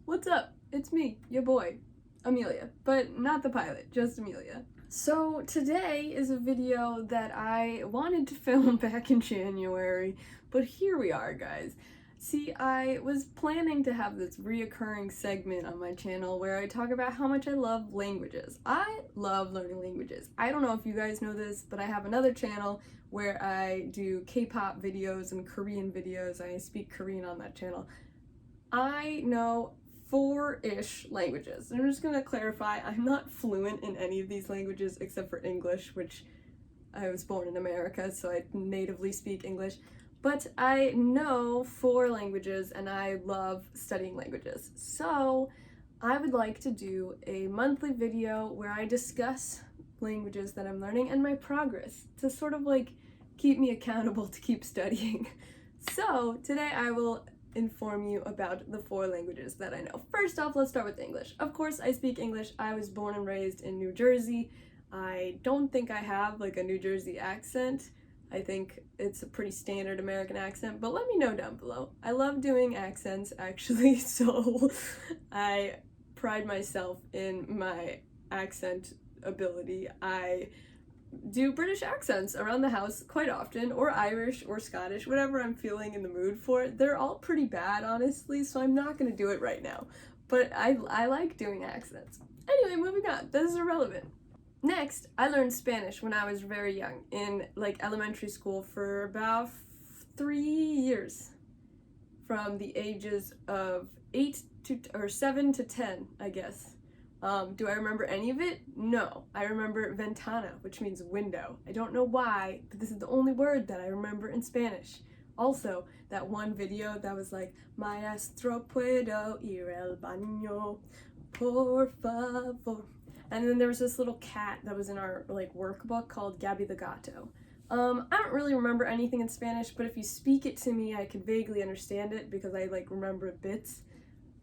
What's up? It's me, your boy, Amelia, but not the pilot, just Amelia. So today is a video that I wanted to film back in January, but here we are, guys. See, I was planning to have this reoccurring segment on my channel where I talk about how much I love languages. I love learning languages. I don't know if you guys know this, but I have another channel where I do K-pop videos and Korean videos. I speak Korean on that channel. I know 4-ish languages. And I'm just gonna clarify, I'm not fluent in any of these languages except for English, which I was born in America, so I natively speak English. But I know 4 languages and I love studying languages. So I would like to do a monthly video where I discuss languages that I'm learning and my progress to sort of like keep me accountable to keep studying. So today I will inform you about the 4 languages that I know. First off, let's start with English. Of course, I speak English. I was born and raised in New Jersey. I don't think I have like a New Jersey accent. I think it's a pretty standard American accent, but let me know down below. I love doing accents actually, so I pride myself in my accent ability. I do British accents around the house quite often, or Irish or Scottish, whatever I'm feeling in the mood for. They're all pretty bad, honestly, so I'm not gonna do it right now. But I like doing accents. Anyway, moving on. This is irrelevant. Next, I learned Spanish when I was very young, in like elementary school for about 3 years. From the ages of 7 to 10, I guess. Do I remember any of it? No. I remember ventana, which means window. I don't know why, but this is the only word that I remember in Spanish. Also, that one video that was like, Maestro, puedo ir al baño, por favor. And then there was this little cat that was in our like workbook called Gabby the Gato. I don't really remember anything in Spanish, but if you speak it to me, I could vaguely understand it because I like remember bits.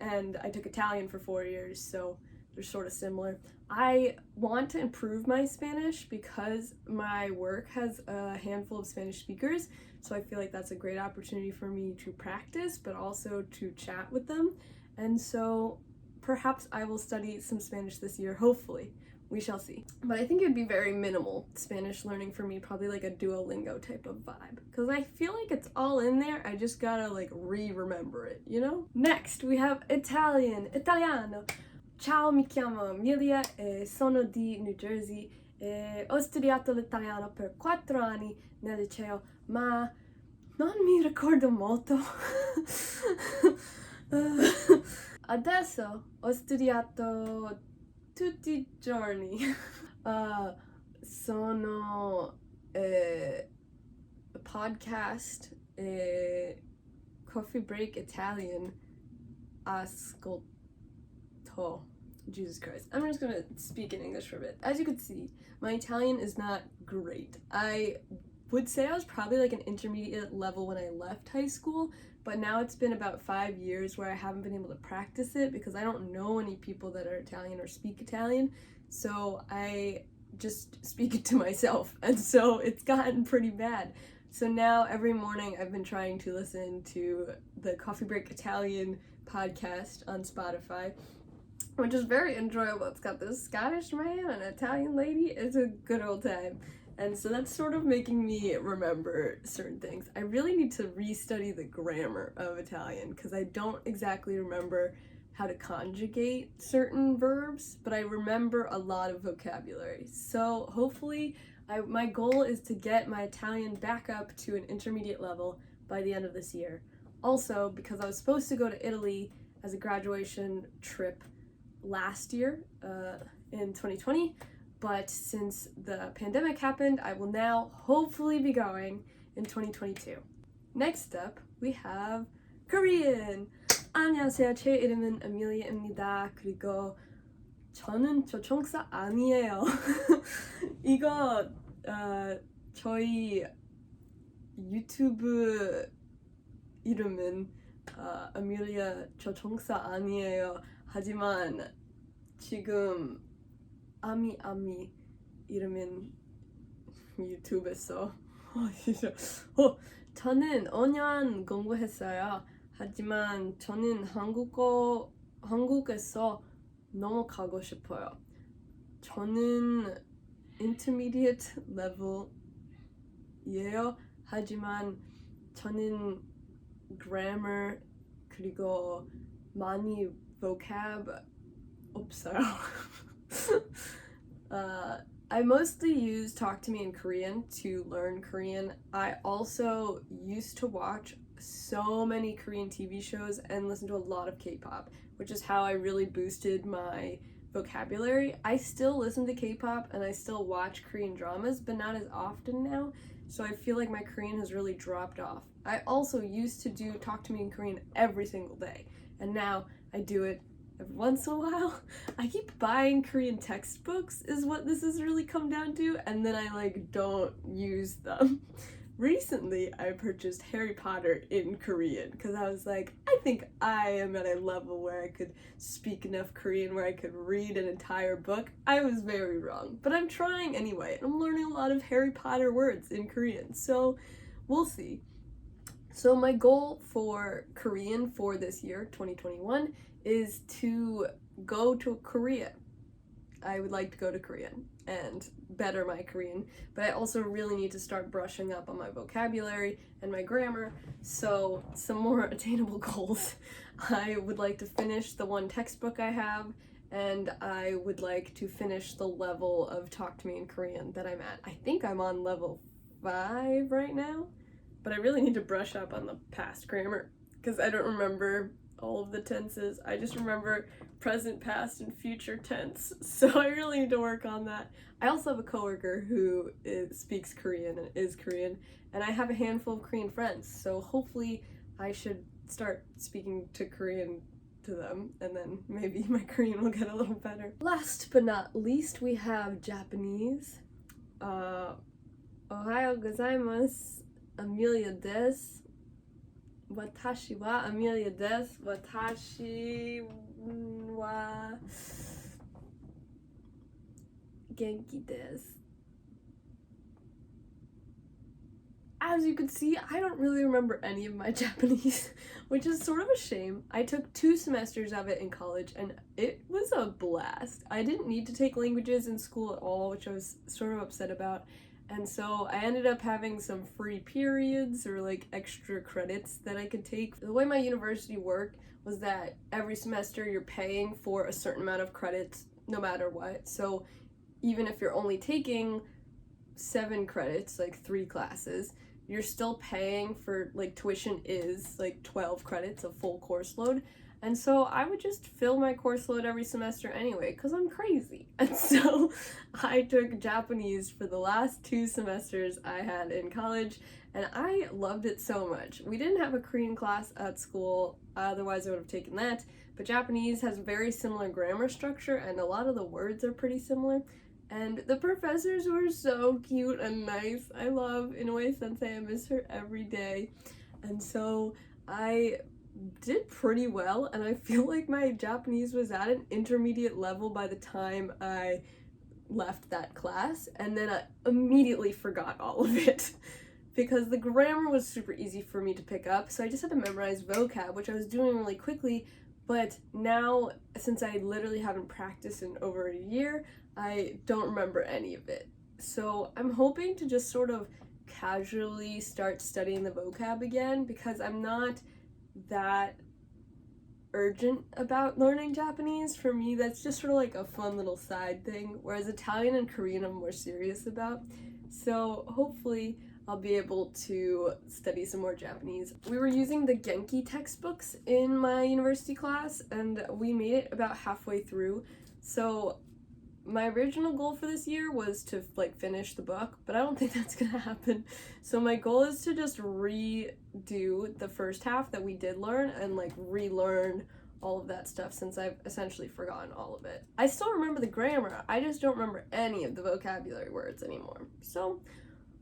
And I took Italian for 4 years, so they're sort of similar. I want to improve my Spanish because my work has a handful of Spanish speakers, so I feel like that's a great opportunity for me to practice, but also to chat with them. And so perhaps I will study some Spanish this year, hopefully. We shall see. But I think it would be very minimal Spanish learning for me, probably like a Duolingo type of vibe. Because I feel like it's all in there, I just gotta like re-remember it, you know? Next, we have Italian, Italiano. Ciao, mi chiamo Amelia e sono di New Jersey e ho studiato l'italiano per 4 anni nel liceo, ma non mi ricordo molto. Adesso ho studiato tutti i giorni. Sono podcast e Coffee Break Italian ascolto. Jesus Christ. I'm just gonna speak in English for a bit. As you can see, my Italian is not great. I would say I was probably like an intermediate level when I left high school, but now it's been about 5 years where I haven't been able to practice it because I don't know any people that are Italian or speak Italian, so I just speak it to myself, and so it's gotten pretty bad. So now every morning I've been trying to listen to the Coffee Break Italian podcast on Spotify, which is very enjoyable. It's got this Scottish man and an Italian lady. It's a good old time. And so that's sort of making me remember certain things. I really need to restudy the grammar of Italian because I don't exactly remember how to conjugate certain verbs, but I remember a lot of vocabulary. So hopefully, my goal is to get my Italian back up to an intermediate level by the end of this year. Also, because I was supposed to go to Italy as a graduation trip last year in 2020, but since the pandemic happened, I will now hopefully be going in 2022. Next up, we have Korean. 안녕하세요. 제 이름은 아멜리아입니다. 그리고 저는 조종사 아니에요. 이거 저희 유튜브 이름은 아멜리아 조종사 아니에요. 하지만 지금 아미 이름은 유튜브에서 저는 5년 공부했어요. 하지만 저는 한국어 한국에서 너무 가고 싶어요. 저는 intermediate level이에요. 하지만 저는 grammar 그리고 많이 vocab 없어요. I mostly use Talk to Me in Korean to learn Korean. I also used to watch so many Korean TV shows and listen to a lot of K-pop, which is how I really boosted my vocabulary. I still listen to K-pop and I still watch Korean dramas, but not as often now, so I feel like my Korean has really dropped off. I also used to do Talk to Me in Korean every single day, and now I do it every once in a while. I keep buying Korean textbooks is what this has really come down to, and then I like don't use them. Recently, I purchased Harry Potter in Korean because I was like, I think I am at a level where I could speak enough Korean where I could read an entire book. I was very wrong, but I'm trying anyway, and I'm learning a lot of Harry Potter words in Korean, so we'll see. So my goal for Korean for this year, 2021, is to go to Korea. I would like to go to Korea and better my Korean, but I also really need to start brushing up on my vocabulary and my grammar, so some more attainable goals. I would like to finish the one textbook I have, and I would like to finish the level of Talk to Me in Korean that I'm at. I think I'm on level 5 right now, but I really need to brush up on the past grammar because I don't remember all of the tenses. I just remember present, past, and future tense, so I really need to work on that. I also have a coworker who speaks Korean and is Korean, and I have a handful of Korean friends, so hopefully I should start speaking to Korean to them, and then maybe my Korean will get a little better. Last but not least, we have Japanese. Ohayo gozaimasu, Amelia desu. Watashi wa Amelia desu. Watashi wa Genki desu. As you can see, I don't really remember any of my Japanese, which is sort of a shame. I took 2 semesters of it in college, and it was a blast. I didn't need to take languages in school at all, which I was sort of upset about. And so I ended up having some free periods or like extra credits that I could take. The way my university worked was that every semester you're paying for a certain amount of credits no matter what. So even if you're only taking 7 credits, like 3 classes, you're still paying for, like, tuition is like 12 credits of full course load. And so I would just fill my course load every semester anyway, because I'm crazy. And so I took Japanese for the last 2 semesters I had in college, and I loved it so much. We didn't have a Korean class at school, otherwise I would have taken that, but Japanese has very similar grammar structure, and a lot of the words are pretty similar. And the professors were so cute and nice. I love Inoue Sensei, I miss her every day. And so I did pretty well, and I feel like my Japanese was at an intermediate level by the time I left that class, and then I immediately forgot all of it because the grammar was super easy for me to pick up, so I just had to memorize vocab, which I was doing really quickly. But now, since I literally haven't practiced in over a year, I don't remember any of it. So I'm hoping to just sort of casually start studying the vocab again, because I'm not that urgent about learning Japanese. For me, that's just sort of like a fun little side thing, whereas Italian and Korean I'm more serious about. So hopefully I'll be able to study some more Japanese. We were using the Genki textbooks in my university class, and we made it about halfway through. So my original goal for this year was to like finish the book, but I don't think that's gonna happen. So my goal is to just redo the first half that we did learn and like relearn all of that stuff, since I've essentially forgotten all of it. I still remember the grammar, I just don't remember any of the vocabulary words anymore. So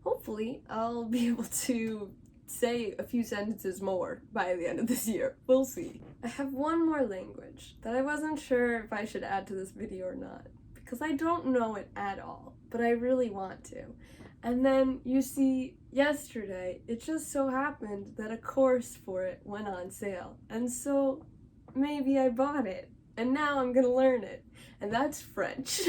hopefully I'll be able to say a few sentences more by the end of this year. We'll see. I have one more language that I wasn't sure if I should add to this video or not, because I don't know it at all, but I really want to. And then, you see, yesterday, it just so happened that a course for it went on sale. And so maybe I bought it, and now I'm gonna learn it, and that's French.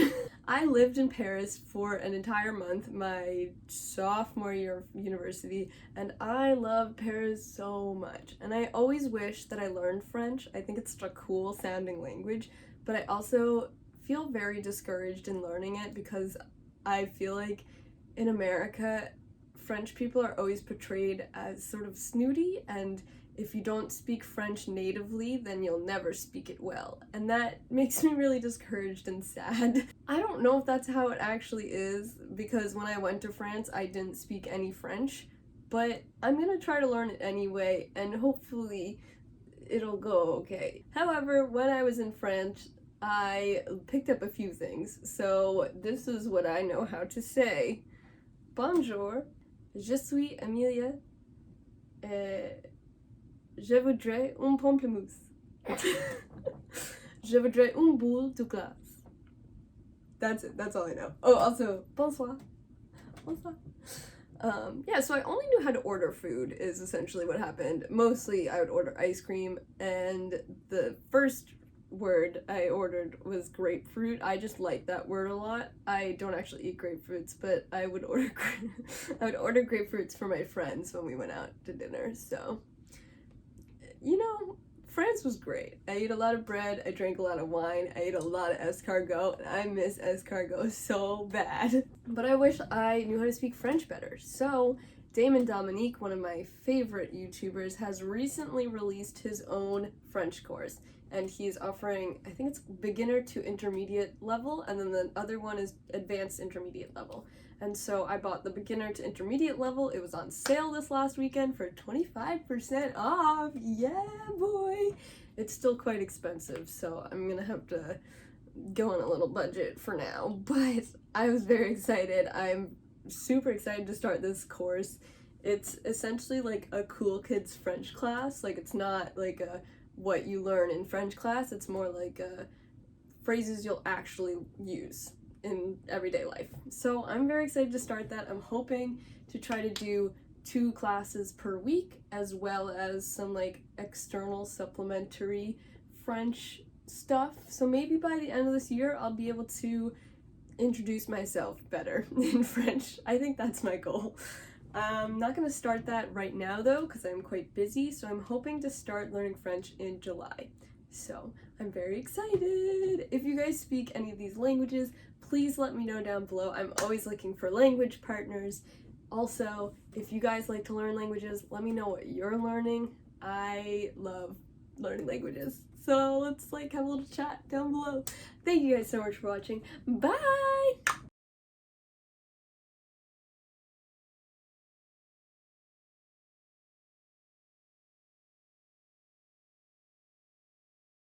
I lived in Paris for an entire month, my sophomore year of university, and I love Paris so much. And I always wish that I learned French. I think it's such a cool sounding language, but I also feel very discouraged in learning it because I feel like in America, French people are always portrayed as sort of snooty, and if you don't speak French natively, then you'll never speak it well. And that makes me really discouraged and sad. I don't know if that's how it actually is, because when I went to France, I didn't speak any French, but I'm gonna try to learn it anyway, and hopefully it'll go okay. However, when I was in France, I picked up a few things, so this is what I know how to say. Bonjour, je suis Amelia. Je voudrais un pamplemousse. Je voudrais une boule de glace. That's it, that's all I know. Oh, also, bonsoir. Bonsoir. Yeah, so I only knew how to order food is essentially what happened. Mostly I would order ice cream, and the first word I ordered was grapefruit. I just like that word a lot. I don't actually eat grapefruits, but I would order grapefruits for my friends when we went out to dinner. So, you know, France was great. I ate a lot of bread, I drank a lot of wine, I ate a lot of escargot, and I miss escargot so bad. But I wish I knew how to speak French better. So, Damon Dominique, one of my favorite YouTubers, has recently released his own French course. And he's offering, I think it's beginner to intermediate level, and then the other one is advanced intermediate level. And so I bought the beginner to intermediate level. It was on sale this last weekend for 25% off. Yeah, boy! It's still quite expensive, so I'm gonna have to go on a little budget for now. But I was very excited. I'm super excited to start this course. It's essentially like a cool kids French class. Like, it's not like a what you learn in French class, it's more like phrases you'll actually use in everyday life. So I'm very excited to start that. I'm hoping to try to do 2 classes per week, as well as some like external supplementary French stuff. So maybe by the end of this year, I'll be able to introduce myself better in French. I think that's my goal. I'm not going to start that right now though, because I'm quite busy, so I'm hoping to start learning French in July. So I'm very excited. If you guys speak any of these languages, please let me know down below. I'm always looking for language partners. Also, if you guys like to learn languages, let me know what you're learning. I love learning languages. So let's like have a little chat down below. Thank you guys so much for watching. Bye!